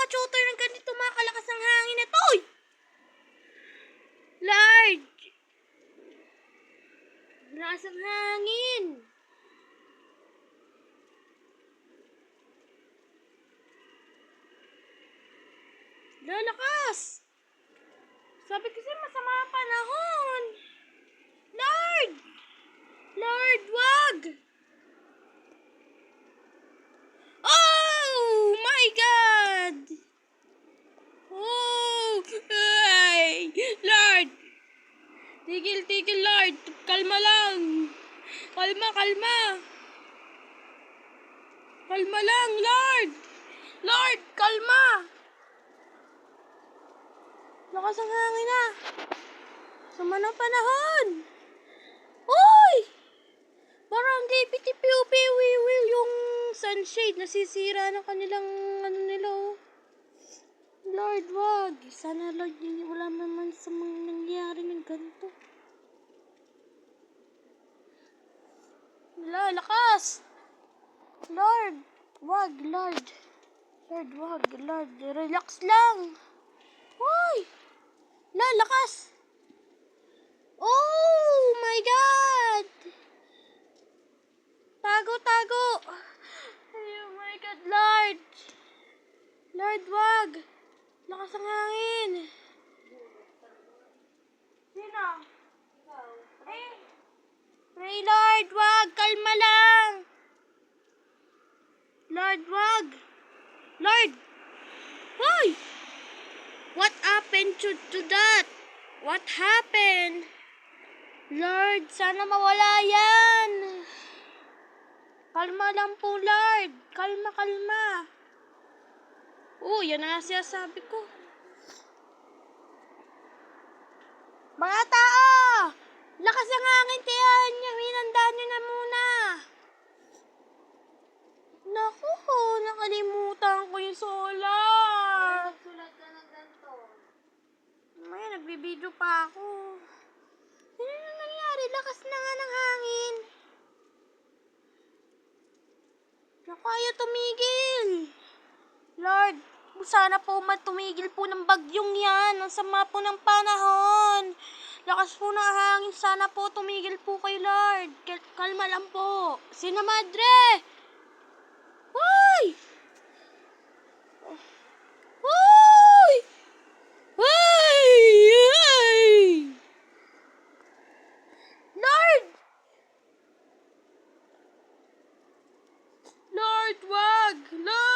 maka-shooter ng ganito mga kalakas ng hangin na to? Uy! Lord! Lakas ng hangin! Lalakas! Sabi kasi masama ang panahon! Lord! Lord, wag! Oh my God! Oh! Ay! Lord! Tigil, Lord! Kalma lang! Kalma! Kalma lang, Lord! Lord, kalma! Lakas ang hangin na! Sama ng panahon! Uy! Parang pipi-piu-piu-wiu yung sunshade. Nasisira na kanilang ano nila, oh. Lord, wag. Sana, Lord, wala naman sa mga nangyari ng ganito. Lakas! Lord, wag, Lord. Lord, wag, Lord. Relax lang. Uy! Lakas! Oh my God! Tago! Oh my God, Lord! Lord, wag! Lakas ang hangin! Sino? Pray, Lord, wag! Kalma lang! Lord, wag! Lord! Hoy! What happened to that? What happened? Lord, sana mawala yan! Kalma lang po, Lord! Kalma! Yan na nga sabi ko. Mga tao! Lakas ang hangin, tiyan nyo. Hinandaan nyo na muna. Naku, nakalimutan ko yung solar. Sulat ka ng ganito. May nagbibideo pa ako. Ano na nangyari? Lakas na nga ng hangin. Naku, ayaw tumigil. Lord, sana po matumigil po ng bagyong yan. Ang sama po ng panahon. Lakas po ng hangin. Sana po tumigil po kay Lord. Kalma lang po. Sina Madre! Hoy!